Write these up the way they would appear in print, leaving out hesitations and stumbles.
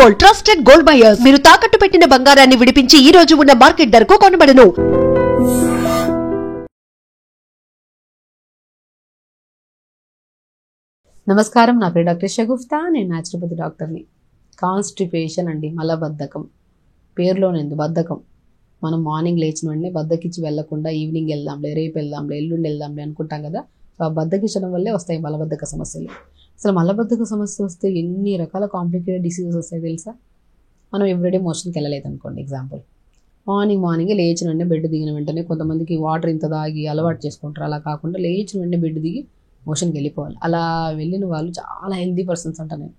Gold trusted gold buyers. మీరు తాకట్టు పెట్టిన బంగారాన్ని విడిపించి ఈ రోజు ఉన్న మార్కెట్ ధరకు కొనబడును. నమస్కారం, నా పేరు డాక్టర్ షగుఫ్తా. నేను న్యాచురోపతి డాక్టర్ని. కాన్స్టిపేషన్ అండి, మలబద్ధకం. పేరులోనేందు బద్ధకం. మనం మార్నింగ్ లేచిన వెంటనే బద్దకిచ్చి వెళ్లకుండా ఈవినింగ్ వెళ్దాంలే, రేపు వెళ్దాంలే, ఎల్లుండి వెళ్దాంలే అనుకుంటాం కదా. సో ఆ బద్దకిచ్చడం వల్లే వస్తాయి మలబద్ధక సమస్యలు. అసలు మలబద్ధక సమస్య వస్తే ఎన్ని రకాల కాంప్లికేటెడ్ డిసీజెస్ వస్తాయి తెలుసా? మనం ఎవ్రీడే మోషన్కి వెళ్ళలేదు అనుకోండి, ఎగ్జాంపుల్. మార్నింగే లేచిన వెంటనే బెడ్ దిగిన వెంటనే కొంతమందికి వాటర్ ఇంత దాగి అలవాటు చేసుకుంటారు. అలా కాకుండా లేచిన వెంటనే బెడ్ దిగి మోషన్కి వెళ్ళిపోవాలి. అలా వెళ్ళిన వాళ్ళు చాలా హెల్దీ పర్సన్స్ అంట నేను.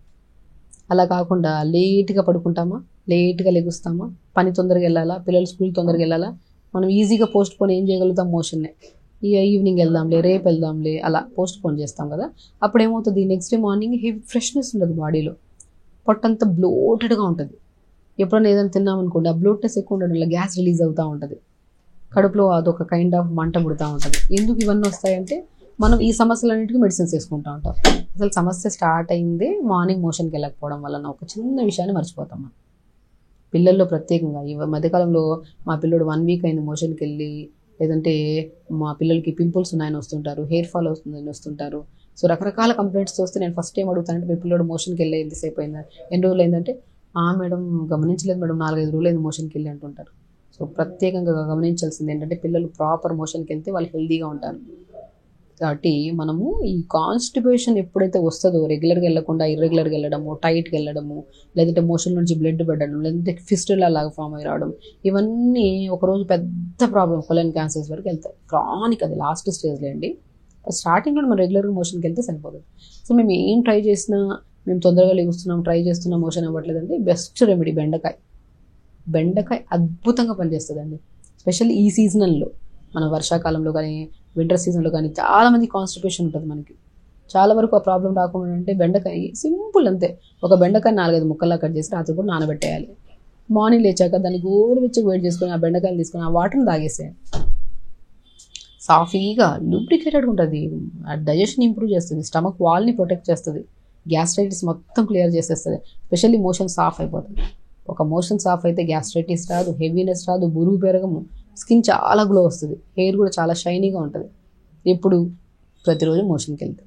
అలా కాకుండా లేట్గా పడుకుంటామా, లేట్గా లెగుస్తామా, పని తొందరగా వెళ్ళాలా, పిల్లలు స్కూల్ తొందరగా వెళ్ళాలా, మనం ఈజీగా పోస్ట్ పోన్ ఏం చేయగలుగుతాం? మోషన్నే. ఈవినింగ్ వెళ్దాంలే, రేపు వెళ్దాంలే, అలా పోస్ట్ పోన్ చేస్తాం కదా. అప్పుడు ఏమవుతుంది? Next day morning heavy freshness ఉండదు బాడీలో. పొట్టంతా బ్లోటెడ్గా ఉంటుంది. ఎప్పుడైనా ఏదైనా తిన్నామనుకోండి, ఆ బ్లోట్నెస్ ఎక్కువ ఉండడం వల్ల గ్యాస్ రిలీజ్ అవుతూ ఉంటుంది. కడుపులో అదొక కైండ్ ఆఫ్ మంట పుడుతూ ఉంటుంది. ఎందుకు ఇవన్నీ వస్తాయంటే మనం ఈ సమస్యలన్నింటికి మెడిసిన్స్ వేసుకుంటూ ఉంటాం. అసలు సమస్య స్టార్ట్ అయిందే మార్నింగ్ మోషన్కి వెళ్ళకపోవడం వలన. ఒక చిన్న విషయాన్ని మర్చిపోతాం మనం. పిల్లల్లో ప్రత్యేకంగా ఈ మధ్యకాలంలో మా పిల్లడు 1 వీక్ అయింది మోషన్కి వెళ్ళి, లేదంటే మా పిల్లలకి పింపుల్స్ ఉన్నాయని వస్తుంటారు, హెయిర్ ఫాల్ అవుతుందని వస్తుంటారు. సో రకరకాల కంప్లైంట్స్ వస్తే నేను ఫస్ట్ ఏం అడుగుతానంటే, మీ పిల్లడు మోషన్కి వెళ్ళి ఎంతసేపు అయిందా, ఎన్ని రోజులు అయిందంటే, మేడం గమనించలేదు మేడం, 4-5 రోజులు అయింది మోషన్కి వెళ్ళి అంటుంటారు. సో ప్రత్యేకంగా గమనించాల్సింది ఏంటంటే, పిల్లలు ప్రాపర్ మోషన్కి వెళ్తే వాళ్ళు హెల్తీగా ఉంటారు. కాబట్టి మనము ఈ కాన్స్టిపేషన్ ఎప్పుడైతే వస్తుందో, రెగ్యులర్గా వెళ్ళకుండా ఇర్రెగ్యులర్గా వెళ్ళడము, టైట్గా వెళ్ళడము, లేదంటే మోషన్ నుంచి బ్లడ్ పడడం, లేదంటే ఫిస్టులా లాగా ఫామ్ అయి రావడం, ఇవన్నీ ఒకరోజు పెద్ద ప్రాబ్లం, కొలన్ క్యాన్సర్స్ వరకు వెళ్తాయి. క్రానిక్, అది లాస్ట్ స్టేజ్లో అండి. స్టార్టింగ్లో మనం రెగ్యులర్గా మోషన్కి వెళ్తే సరిపోతుంది. సో మేము ఏం ట్రై చేసినా, మేము తొందరగా లెగుస్తున్నాం, ట్రై చేస్తున్నాం, మోషన్ అవ్వట్లేదండి, బెస్ట్ రెమెడీ బెండకాయ అద్భుతంగా పనిచేస్తుందండి. స్పెషల్లీ ఈ సీజనల్లో, మన వర్షాకాలంలో కానీ వింటర్ సీజన్లో కానీ చాలామంది కాన్స్టిపేషన్ ఉంటుంది మనకి. చాలా వరకు ఆ ప్రాబ్లం రాకుండా అంటే బెండకాయ సింపుల్ అంతే. ఒక బెండకాయ 4-5 ముక్కల్లా కట్ చేసి రాత్రి కూడా నానబెట్టేయాలి. మార్నింగ్ లేచాక దాన్ని గోరువెచ్చగా వేడి చేసుకొని ఆ బెండకాయలు తీసుకొని ఆ వాటర్ని తాగేసేయాలి. సాఫీగా లూబ్రికేటెడ్గా ఉంటుంది. డైజెషన్ ఇంప్రూవ్ చేస్తుంది, స్టమక్ వాల్ని ప్రొటెక్ట్ చేస్తుంది, గ్యాస్ట్రైటిస్ మొత్తం క్లియర్ చేసేస్తుంది. స్పెషల్లీ మోషన్ సాఫ్ అయిపోతుంది. ఒక మోషన్ సాఫ్ అయితే గ్యాస్ట్రైటిస్ రాదు, హెవీనెస్ రాదు, బురుగు పెరగము, స్కిన్ చాలా గ్లో వస్తుంది, హెయిర్ కూడా చాలా షైనీగా ఉంటుంది ఎప్పుడు ప్రతిరోజు మోషన్కి వెళ్తే.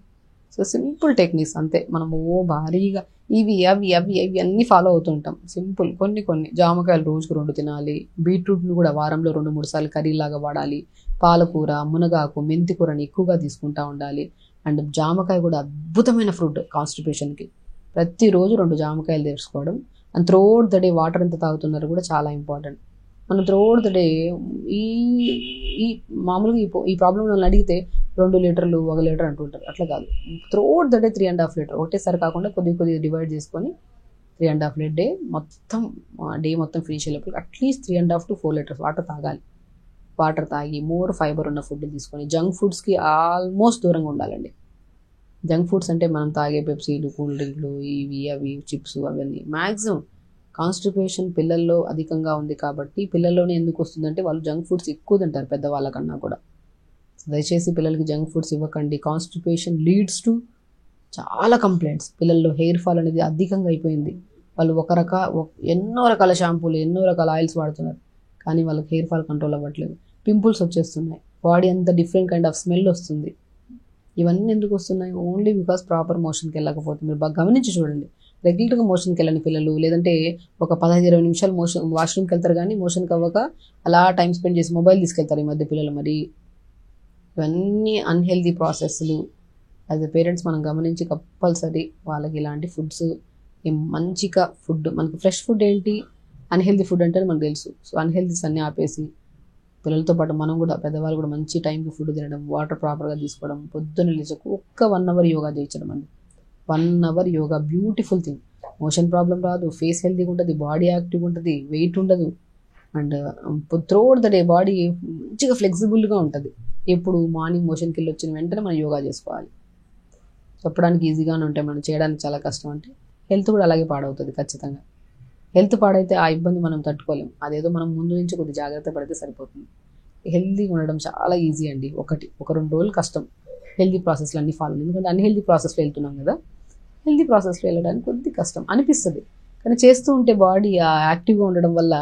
సో సింపుల్ టెక్నిక్స్ అంతే. మనము భారీగా ఇవి అవి అన్నీ ఫాలో అవుతూ ఉంటాం. సింపుల్ కొన్ని జామకాయలు రోజుకు 2 తినాలి. బీట్రూట్ని కూడా వారంలో 2-3 సార్లు కర్రీలాగా వాడాలి. పాలకూర, మునగాకు, మెంతి కూరని ఎక్కువగా తీసుకుంటూ ఉండాలి. అండ్ జామకాయ కూడా అద్భుతమైన ఫ్రూట్ కాన్స్టిపేషన్కి. ప్రతిరోజు 2 జామకాయలు తీసుకోవడం. And throughout the day water ఎంత తాగుతున్నారు కూడా చాలా ఇంపార్టెంట్. మనం త్రూఅవుట్ ద డే ఈ మామూలుగా ఈ ప్రాబ్లం వాళ్ళని అడిగితే 2 లీటర్లు 1 లీటర్ అంటుంటారు. అట్లా కాదు, త్రూఅవుట్ ద డే 3.5 లీటర్ ఒకటేసారి కాకుండా కొద్దిగా డివైడ్ చేసుకొని 3.5 లీటర్ డే మొత్తం ఫినిష్ అయ్యేటప్పుడు అట్లీస్ట్ 3.5 to 4 లీటర్స్ వాటర్ తాగాలి. వాటర్ తాగి మోర్ ఫైబర్ ఉన్న ఫుడ్ తీసుకొని జంక్ ఫుడ్స్కి ఆల్మోస్ట్ దూరంగా ఉండాలండి. జంక్ ఫుడ్స్ అంటే మనం తాగే పెప్సీలు, కూల్ డ్రింక్లు, ఇవి అవి చిప్స్ అవన్నీ. మ్యాక్సిమం కాన్స్టిపేషన్ పిల్లల్లో అధికంగా ఉంది కాబట్టి, పిల్లల్లోనే ఎందుకు వస్తుందంటే వాళ్ళు జంక్ ఫుడ్స్ ఎక్కువ తింటారు పెద్దవాళ్ళకన్నా కూడా. దయచేసి పిల్లలకి జంక్ ఫుడ్స్ ఇవ్వకండి. కాన్స్టిపేషన్ లీడ్స్ టు చాలా కంప్లైంట్స్. పిల్లల్లో హెయిర్ ఫాల్ అనేది అధికంగా అయిపోయింది. వాళ్ళు ఎన్నో రకాల షాంపూలు, ఎన్నో రకాల ఆయిల్స్ వాడుతున్నారు, కానీ వాళ్ళకి హెయిర్ ఫాల్ కంట్రోల్ అవ్వట్లేదు. పింపుల్స్ వచ్చేస్తున్నాయి, బాడీ అంతా డిఫరెంట్ కైండ్ ఆఫ్ స్మెల్ వస్తుంది. ఇవన్నీ ఎందుకు వస్తున్నాయి? ఓన్లీ బికాస్ ప్రాపర్ మోషన్కి వెళ్ళకపోతే. మీరు బాగా గమనించి చూడండి. రెగ్యులర్గా మోషన్కి వెళ్ళని పిల్లలు, లేదంటే ఒక 15-20 నిమిషాలు వాష్రూమ్కి వెళ్తారు, కానీ మోషన్కి అవ్వక అలా టైం స్పెండ్ చేసి మొబైల్ తీసుకెళ్తారు ఈ మధ్య పిల్లలు. మరి ఇవన్నీ అన్హెల్దీ ప్రాసెస్లు. యాజ్ ఎ పేరెంట్స్ మనం గమనించి కంపల్సరీ వాళ్ళకి ఇలాంటి ఫుడ్స్, మంచిగా ఫుడ్, మనకి ఫ్రెష్ ఫుడ్ ఏంటి, అన్హెల్దీ ఫుడ్ అంటే మనకు తెలుసు. సో అన్హెల్దీస్ అన్నీ ఆపేసి పిల్లలతో పాటు మనం కూడా, పెద్దవాళ్ళు కూడా మంచి టైంకి ఫుడ్ తినడం, వాటర్ ప్రాపర్గా తీసుకోవడం, పొద్దున్న లేచకు ఒక్క 1 అవర్ యోగా చేయించడం అండి. 1 hour yoga beautiful thing. Motion problem రాదు, ఫేస్ హెల్తీగా ఉంటుంది, బాడీ యాక్టివ్గా ఉంటుంది, వెయిట్ ఉండదు, and throughout the day body మంచిగా ఫ్లెక్సిబుల్గా ఉంటుంది. ఎప్పుడు మార్నింగ్ మోషన్కి వెళ్ళి వచ్చిన వెంటనే మనం యోగా చేసుకోవాలి. చెప్పడానికి ఈజీగానే ఉంటాయి, మనం చేయడానికి చాలా కష్టం. అంటే హెల్త్ కూడా అలాగే పాడవుతుంది ఖచ్చితంగా. హెల్త్ పాడైతే ఆ ఇబ్బంది మనం తట్టుకోలేం. అదేదో మనం ముందు నుంచి కొద్ది జాగ్రత్త పడితే సరిపోతుంది. హెల్తీగా ఉండడం చాలా ఈజీ అండి. 1-2 రోజులు కష్టం హెల్తీ ప్రాసెస్లు అన్నీ ఫాలో, ఎందుకంటే అన్హెల్తీ ప్రాసెస్లో వెళ్తున్నాం కదా. హెల్తీ ప్రాసెస్లో వెళ్ళడానికి కొద్ది కష్టం అనిపిస్తుంది, కానీ చేస్తూ ఉంటే బాడీ యాక్టివ్గా ఉండడం వల్ల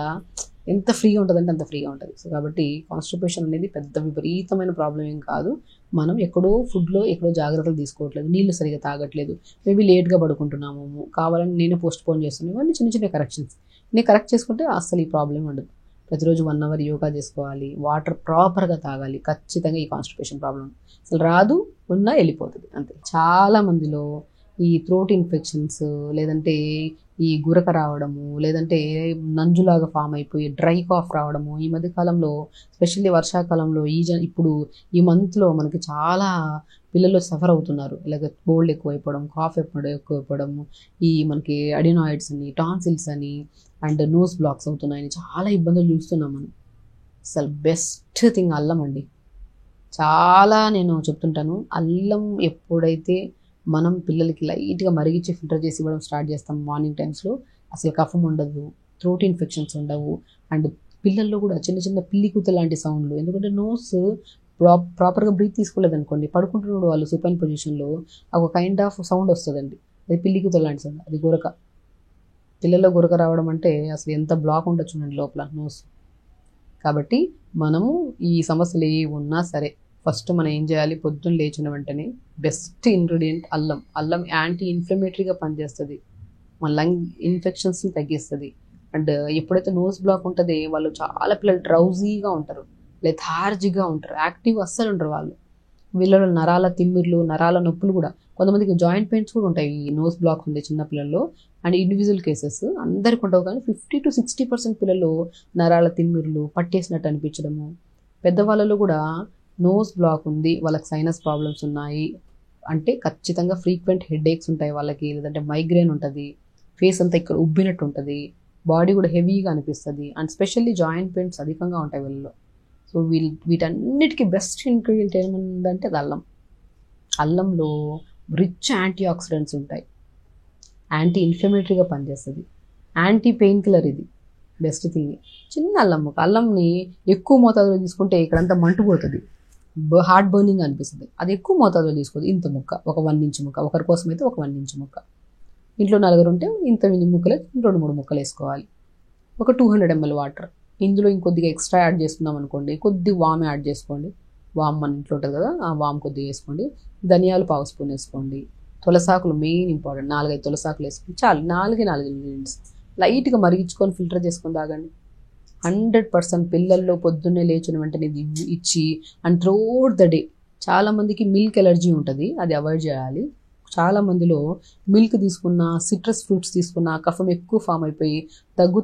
ఎంత ఫ్రీగా ఉంటుందంటే అంత ఫ్రీగా ఉంటుంది. సో కాబట్టి కాన్స్టిపేషన్ అనేది పెద్ద విపరీతమైన ప్రాబ్లం ఏం కాదు. మనం ఎక్కడో ఫుడ్లో ఎక్కడో జాగ్రత్తలు తీసుకోవట్లేదు, నీళ్ళు సరిగా తాగట్లేదు, మేబీ లేట్గా పడుకుంటున్నాము, కావాలని నేనే పోస్ట్ పోన్ చేస్తున్నాను. ఇవన్నీ చిన్న చిన్న కరెక్షన్స్. నేను కరెక్ట్ చేసుకుంటే అసలు ఈ ప్రాబ్లం ఉండదు. ప్రతిరోజు 1 అవర్ యోగా చేసుకోవాలి, వాటర్ ప్రాపర్గా తాగాలి, ఖచ్చితంగా ఈ కాన్స్టిపేషన్ ప్రాబ్లం అసలు రాదు, ఉన్నా వెళ్ళిపోతుంది అంతే. చాలా మందిలో ఈ థ్రోట్ ఇన్ఫెక్షన్స్, లేదంటే ఈ గురక రావడము, లేదంటే నంజులాగా ఫామ్ అయిపోయి డ్రై కాఫ్ రావడము, ఈ మధ్య కాలంలో స్పెషల్లీ వర్షాకాలంలో ఇప్పుడు ఈ మంత్లో మనకి చాలా పిల్లలు సఫర్ అవుతున్నారు. ఇలాగ కోల్డ్ ఎక్కువైపోవడం, కాఫ్ ఎక్కువైపోవడం, ఈ మనకి అడినాయిడ్స్ అని, టాన్సిల్స్ అని అండ్ నోస్ బ్లాక్స్ అవుతున్నాయని చాలా ఇబ్బందులు చూస్తున్నాం మనం. అసలు బెస్ట్ థింగ్ అల్లం అండి. చాలా నేను చెప్తుంటాను, అల్లం ఎప్పుడైతే మనం పిల్లలకి లైట్గా మరిగించి ఫిల్టర్ చేసి ఇవ్వడం స్టార్ట్ చేస్తాం మార్నింగ్ టైమ్స్లో, అసలు కఫం ఉండదు, థ్రోట్ ఇన్ఫెక్షన్స్ ఉండవు. అండ్ పిల్లల్లో కూడా చిన్న చిన్న పిల్లి కూత లాంటి సౌండ్లు, ఎందుకంటే నోస్ ప్రాపర్గా బ్రీత్ తీసుకోలేదు అనుకోండి, పడుకుంటున్నాడు వాళ్ళు సుపైన్ పొజిషన్లో ఒక కైండ్ ఆఫ్ సౌండ్ వస్తుందండి, అది పిల్లి కూత లాంటి సౌండ్, అది గురక. పిల్లల్లో గురక రావడం అంటే అసలు ఎంత బ్లాక్ ఉండొచ్చునండి లోపల నోస్. కాబట్టి మనము ఈ సమస్యలు ఏ ఉన్నా సరే ఫస్ట్ మనం ఏం చేయాలి, పొద్దున్న లేచిన వెంటనే బెస్ట్ ఇంగ్రీడియంట్ అల్లం. అల్లం యాంటీ ఇన్ఫ్లమేటరీగా పనిచేస్తుంది, మన లంగ్ ఇన్ఫెక్షన్స్ని తగ్గిస్తుంది. అండ్ ఎప్పుడైతే నోస్ బ్లాక్ ఉంటుందో వాళ్ళు చాలా పిల్లలు డ్రౌజీగా ఉంటారు, లెథార్జీగా ఉంటారు, యాక్టివ్ అస్సలు ఉంటారు వాళ్ళు. వీళ్ళలో నరాల తిమ్మిర్లు, నరాల నొప్పులు కూడా, కొంతమందికి జాయింట్ పెయిన్స్ కూడా ఉంటాయి ఈ నోస్ బ్లాక్ ఉండే చిన్నపిల్లల్లో. అండ్ ఇండివిజువల్ కేసెస్ అందరికి ఉండవు, కానీ 50 to 60% పిల్లలు నరాల తిమ్మిర్లు, పట్టేసినట్టు అనిపించడము. పెద్దవాళ్ళలో కూడా నోస్ బ్లాక్ ఉంది, వాళ్ళకి సైనస్ ప్రాబ్లమ్స్ ఉన్నాయి అంటే ఖచ్చితంగా ఫ్రీక్వెంట్ హెడేక్స్ ఉంటాయి వాళ్ళకి, లేదంటే మైగ్రేన్ ఉంటుంది, ఫేస్ అంతా ఇక్కడ ఉబ్బినట్టు ఉంటుంది, బాడీ కూడా హెవీగా అనిపిస్తుంది. అండ్ స్పెషల్లీ జాయింట్ పెయిన్స్ అధికంగా ఉంటాయి వీళ్ళలో. సో వీటన్నిటికీ బెస్ట్ ఇంగ్రీడియంట్ ఏముందంటే అది అల్లం. అల్లంలో రిచ్ యాంటీ ఆక్సిడెంట్స్ ఉంటాయి, యాంటీ ఇన్ఫ్లమేటరీగా పనిచేస్తుంది, యాంటీ పెయిన్ కిల్లర్. ఇది బెస్ట్ థింగ్. చిన్న అల్లం ముక్క, అల్లంని ఎక్కువ మోతాదులో తీసుకుంటే ఇక్కడంతా మంటుపోతుంది, హార్ట్ బర్నింగ్ అనిపిస్తుంది. అది ఎక్కువ మోతాదులో తీసుకోదు, ఇంత ముక్క, ఒక 1 ఇంచ్ ముక్క, ఒకరి కోసం అయితే ఒక 1 ఇంచ్ ముక్క. ఇంట్లో 4 ఉంటే ఇంత ముక్కలే 2-3 ముక్కలు వేసుకోవాలి. ఒక 200 ml వాటర్, ఇందులో ఇంకొద్దిగా ఎక్స్ట్రా యాడ్ చేసుకున్నాం అనుకోండి, కొద్దిగా వామ్ యాడ్ చేసుకోండి. వామ్ మన ఇంట్లో ఉంటుంది కదా, ఆ వామ్ కొద్దిగా వేసుకోండి. ధనియాలు 1 స్పూన్ వేసుకోండి. తులసాకులు మెయిన్ ఇంపార్టెంట్, 4-5 తులసాకులు వేసుకుని చాలు. 4 ఇంగ్రీడియంట్స్ లైట్గా మరిగించుకొని ఫిల్టర్ చేసుకొని తాగండి. 100% పిల్లల్లో పొద్దున్నే లేచిన వెంటనే ఇది ఇచ్చి అండ్ త్రూఅవుట్ ద డే. చాలామందికి మిల్క్ ఎలర్జీ ఉంటుంది, అది అవాయిడ్ చేయాలి. చాలామందిలో మిల్క్ తీసుకున్న, సిట్రస్ ఫ్రూట్స్ తీసుకున్న కఫం ఎక్కువ ఫామ్ అయిపోయి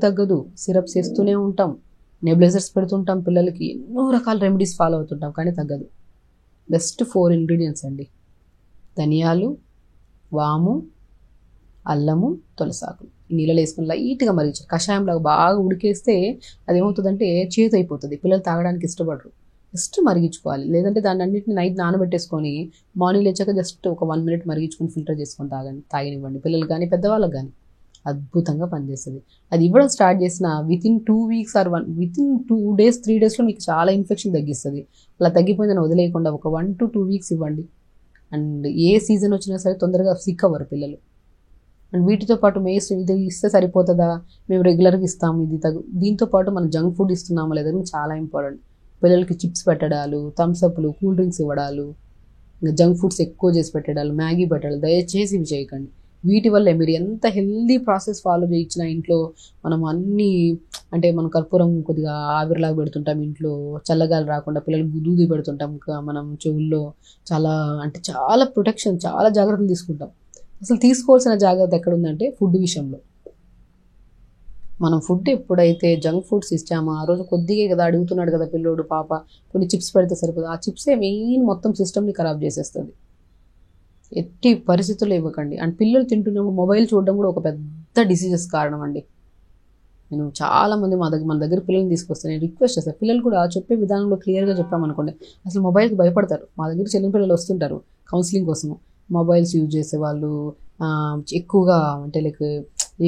తగ్గదు. సిరప్స్ వేస్తూనే ఉంటాం, నెబులైజర్స్ పెడుతుంటాం పిల్లలకి, ఎన్నో రకాల రెమెడీస్ ఫాలో అవుతుంటాం కానీ తగ్గదు. బెస్ట్ 4 ఇంగ్రీడియంట్స్ అండి: ధనియాలు, వాము, అల్లము, తులసాకులు. నీళ్ళలో వేసుకుని లైట్గా మరిగించాలి, కషాయంలాగా బాగా ఉడికేస్తే అది ఏమవుతుందంటే చేదు అయిపోతుంది, పిల్లలు తాగడానికి ఇష్టపడరు. జస్ట్ మరిగించుకోవాలి, లేదంటే దాన్ని అన్నింటిని నైట్ నానబెట్టేసుకొని మార్నింగ్ లేచాక జస్ట్ ఒక 1 minute మరిగించుకొని ఫిల్టర్ చేసుకొని తాగనివ్వండి పిల్లలు కానీ పెద్దవాళ్ళకి కానీ. అద్భుతంగా పనిచేస్తుంది. అది ఇవ్వడం స్టార్ట్ చేసిన within 2 weeks or within 2 days 3 daysలో మీకు చాలా ఇన్ఫెక్షన్ తగ్గిస్తుంది. అలా తగ్గిపోయిందని వదిలేయకుండా ఒక 1 to 2 weeks ఇవ్వండి. అండ్ ఏ సీజన్ వచ్చినా సరే తొందరగా సిక్ అవ్వరు పిల్లలు. అండ్ వీటితో పాటు ఇది ఇస్తే సరిపోతుందా, మేము రెగ్యులర్గా ఇస్తాము, ఇది దీంతో పాటు మనం జంక్ ఫుడ్ ఇస్తున్నామా లేదా చాలా ఇంపార్టెంట్. పిల్లలకి చిప్స్ పెట్టడాలు, థమ్స్అప్లు, కూల్ డ్రింక్స్ ఇవ్వడాలు, ఇంకా జంక్ ఫుడ్స్ ఎక్కువ చేసి పెట్టడాలు, మ్యాగీ పెట్టడాలు దయచేసి ఇవి చేయకండి. వీటి వల్లే మీరు ఎంత హెల్దీ ప్రాసెస్ ఫాలో చేయించిన ఇంట్లో మనం అన్నీ అంటే మనం కర్పూరం కొద్దిగా ఆవిరిలాగా పెడుతుంటాం, ఇంట్లో చల్లగాలి రాకుండా పిల్లలకు దూది పెడుతుంటాం, మనం చెవుల్లో చాలా ప్రొటెక్షన్, చాలా జాగ్రత్తలు తీసుకుంటాం. అసలు తీసుకోవాల్సిన జాగ్రత్త ఎక్కడ ఉందంటే ఫుడ్ విషయంలో. మనం ఫుడ్ ఎప్పుడైతే జంక్ ఫుడ్స్ ఇచ్చామో ఆ రోజు కొద్దిగా కదా అడుగుతున్నాడు కదా పిల్లోడు పాప, కొన్ని చిప్స్ పెడితే సరిపోదు. ఆ చిప్సే మెయిన్ మొత్తం సిస్టమ్ని ఖరాబ్ చేసేస్తుంది. ఎట్టి పరిస్థితుల్లో ఇవ్వకండి. అండ్ పిల్లలు తింటున్న మొబైల్ చూడడం కూడా ఒక పెద్ద డిసీజెస్ కారణం అండి. నేను చాలామంది మన దగ్గర పిల్లల్ని తీసుకొస్తే నేను రిక్వెస్ట్ చేస్తాను, పిల్లలు కూడా చెప్పే విధానంలో క్లియర్గా చెప్పామనుకోండి అసలు మొబైల్కి భయపడతారు. మా దగ్గర చిన్న పిల్లలు వస్తుంటారు కౌన్సిలింగ్ కోసము, మొబైల్స్ యూజ్ చేసేవాళ్ళు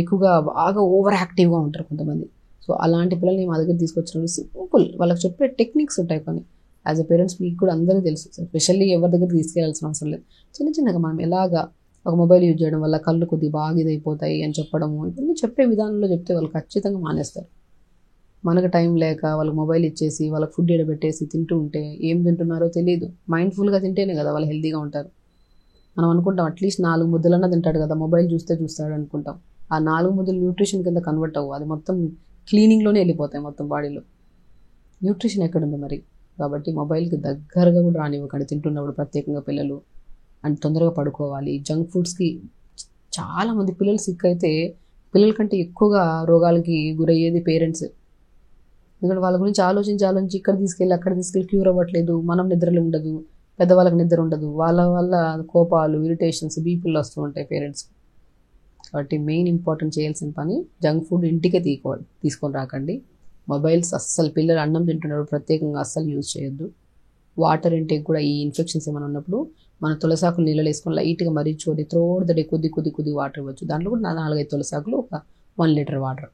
ఎక్కువగా బాగా ఓవర్ యాక్టివ్గా ఉంటారు కొంతమంది. సో అలాంటి పిల్లల్ని మా దగ్గర తీసుకొచ్చినప్పుడు సింపుల్ వాళ్ళకి చెప్పే టెక్నిక్స్ ఉంటాయి కొన్ని. యాజ్ అ పేరెంట్స్ మీకు కూడా అందరికీ తెలుసు, స్పెషల్లీ ఎవరి దగ్గర తీసుకెళ్లాల్సిన అవసరం లేదు. చిన్నగా మనం ఎలాగా ఒక మొబైల్ యూజ్ చేయడం వల్ల కళ్ళు కొద్దిగా బాగా ఇదైపోతాయి అని చెప్పడము, ఇవన్నీ చెప్పే విధానంలో చెప్తే వాళ్ళు ఖచ్చితంగా మానేస్తారు. మనకు టైం లేక వాళ్ళకి మొబైల్ ఇచ్చేసి వాళ్ళకి ఫుడ్ ఎడబెట్టేసి తింటూ ఉంటే ఏం తింటున్నారో తెలియదు. మైండ్ఫుల్గా తింటేనే కదా వాళ్ళు హెల్తీగా ఉంటారు. మనం అనుకుంటాం అట్లీస్ట్ 4 ముద్దలన్నా తింటాడు కదా, మొబైల్ చూస్తే చూస్తాడు అనుకుంటాం. ఆ 4 ముద్దలు న్యూట్రిషన్ కింద కన్వర్ట్ అవ్వు, అది మొత్తం క్లీనింగ్లోనే వెళ్ళిపోతాయి మొత్తం బాడీలో. న్యూట్రిషన్ ఎక్కడుంది మరి? కాబట్టి మొబైల్కి దగ్గరగా కూడా రానివ్వకండి తింటున్నప్పుడు, ప్రత్యేకంగా పిల్లలు. అండ్ తొందరగా పడుకోవాలి. జంక్ ఫుడ్స్కి చాలామంది పిల్లలు సిక్ అయితే పిల్లల కంటే ఎక్కువగా రోగాలకి గురయ్యేది పేరెంట్స్. ఎందుకంటే వాళ్ళ గురించి ఆలోచించి ఇక్కడ తీసుకెళ్ళి అక్కడ తీసుకెళ్ళి క్యూర్ అవ్వట్లేదు, మనం నిద్రలు ఉండదు, పెద్దవాళ్ళకి నిద్ర ఉండదు, వాళ్ళ వల్ల కోపాలు, ఇరిటేషన్స్, బీపీలు వస్తూ ఉంటాయి పేరెంట్స్కి. కాబట్టి మెయిన్ ఇంపార్టెంట్ చేయాల్సిన పని జంక్ ఫుడ్ ఇంటికే తీసుకొని రాకండి. మొబైల్స్ అస్సలు పిల్లలు అన్నం తింటున్నప్పుడు ప్రత్యేకంగా అస్సలు యూజ్ చేయొద్దు. వాటర్ ఇంటేక్ కూడా ఈ ఇన్ఫెక్షన్స్ ఏమైనా ఉన్నప్పుడు మన తులసాకులు నీళ్ళు వేసుకొని లైట్గా మరించుకొని త్రోడ్ ద డే కొద్ది వాటర్ ఇవ్వచ్చు. దాంట్లో కూడా 4-5 తులసాకులు, ఒక 1 లీటర్ వాటర్,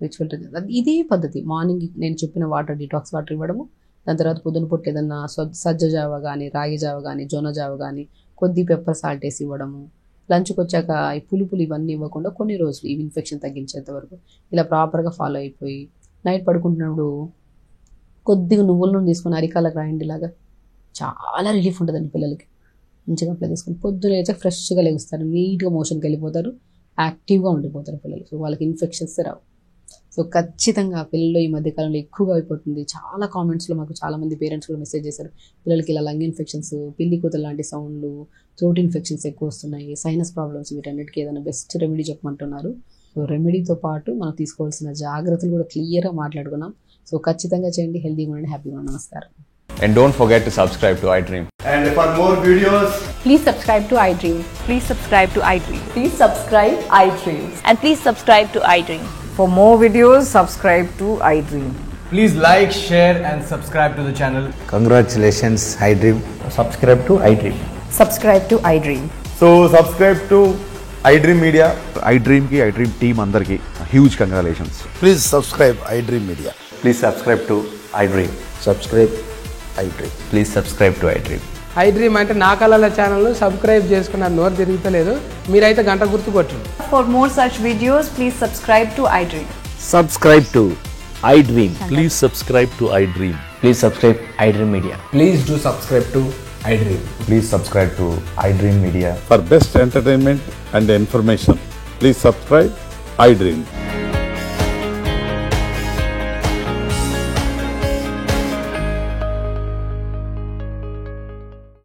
విచ్ ఫిల్టర్. ఇదే పద్ధతి. మార్నింగ్ నేను చెప్పిన వాటర్, డిటాక్స్ వాటర్ ఇవ్వడము, దాని తర్వాత పొద్దున పొట్టు ఏదన్నా సజ్జ జావ కానీ, రాగి జావ కానీ, జొన్న జావ కానీ, కొద్ది పెప్పర్ సాల్ట్ వేసి ఇవ్వడము. లంచ్కి వచ్చాక ఈ పులుపులు ఇవన్నీ ఇవ్వకుండా కొన్ని రోజులు ఈ ఇన్ఫెక్షన్ తగ్గించేంత వరకు ఇలా ప్రాపర్గా ఫాలో అయిపోయి నైట్ పడుకుంటున్నప్పుడు కొద్దిగా నువ్వుల నూనె తీసుకొని అరికాలకు రాయండి. ఇలాగా చాలా రిలీఫ్ ఉంటుందండి పిల్లలకి. మంచిగా అప్లై చేసుకొని పొద్దున లేచాక ఫ్రెష్గా లెగుస్తారు, నీట్గా మోషన్కి వెళ్ళిపోతారు, యాక్టివ్గా ఉండిపోతారు పిల్లలు. సో వాళ్ళకి ఇన్ఫెక్షన్స్ రావు. సో ఖచ్చితంగా పిల్లలు ఈ మధ్యకాలంలో ఎక్కువగా అయిపోతుంది. చాలా కామెంట్స్లో మాకు చాలామంది పేరెంట్స్ కూడా మెసేజ్ చేశారు, పిల్లలకి ఇలా లంగ్ ఇన్ఫెక్షన్స్, పిల్లి కూతురు లాంటి సౌండ్లు, థ్రోట్ ఇన్ఫెక్షన్స్ ఎక్కువ వస్తున్నాయి, సైనస్ ప్రాబ్లమ్స్, వీటన్నిటికీ ఏదైనా బెస్ట్ రెమెడీ చెప్పమంటున్నారు. సో రెమెడీతో పాటు మనం తీసుకోవాల్సిన జాగ్రత్తలు కూడా క్లియర్గా మాట్లాడుకున్నాం. సో ఖచ్చితంగా చేయండి, హెల్తీగా ఉండండి, హ్యాపీగా ఉండండి. నమస్కారం. And don't forget to subscribe to iDream. And for more videos, Please subscribe to iDream. Please subscribe to iDream. Please subscribe iDream. And please subscribe to iDream. For more videos, subscribe to iDream. please like, share and subscribe to the channel. Congratulations, iDream. Subscribe to iDream. Subscribe to iDream. So subscribe to iDream Media. iDream ki iDream team andarki huge congratulations. Please subscribe iDream Media. Please subscribe to iDream. Subscribe iDream. Please subscribe to iDream. iDream అంటే నా కళల channel subscribe చేసుకున్నారు, నోరు తిరుగుతలేదు, మీరైతే గంట గుర్తు కొట్టండి. For more such videos, please subscribe to iDream. Subscribe to iDream. Please subscribe to iDream. Please subscribe iDream Media. Please do subscribe to iDream. Please subscribe to iDream Media. For best entertainment and information, please subscribe iDream.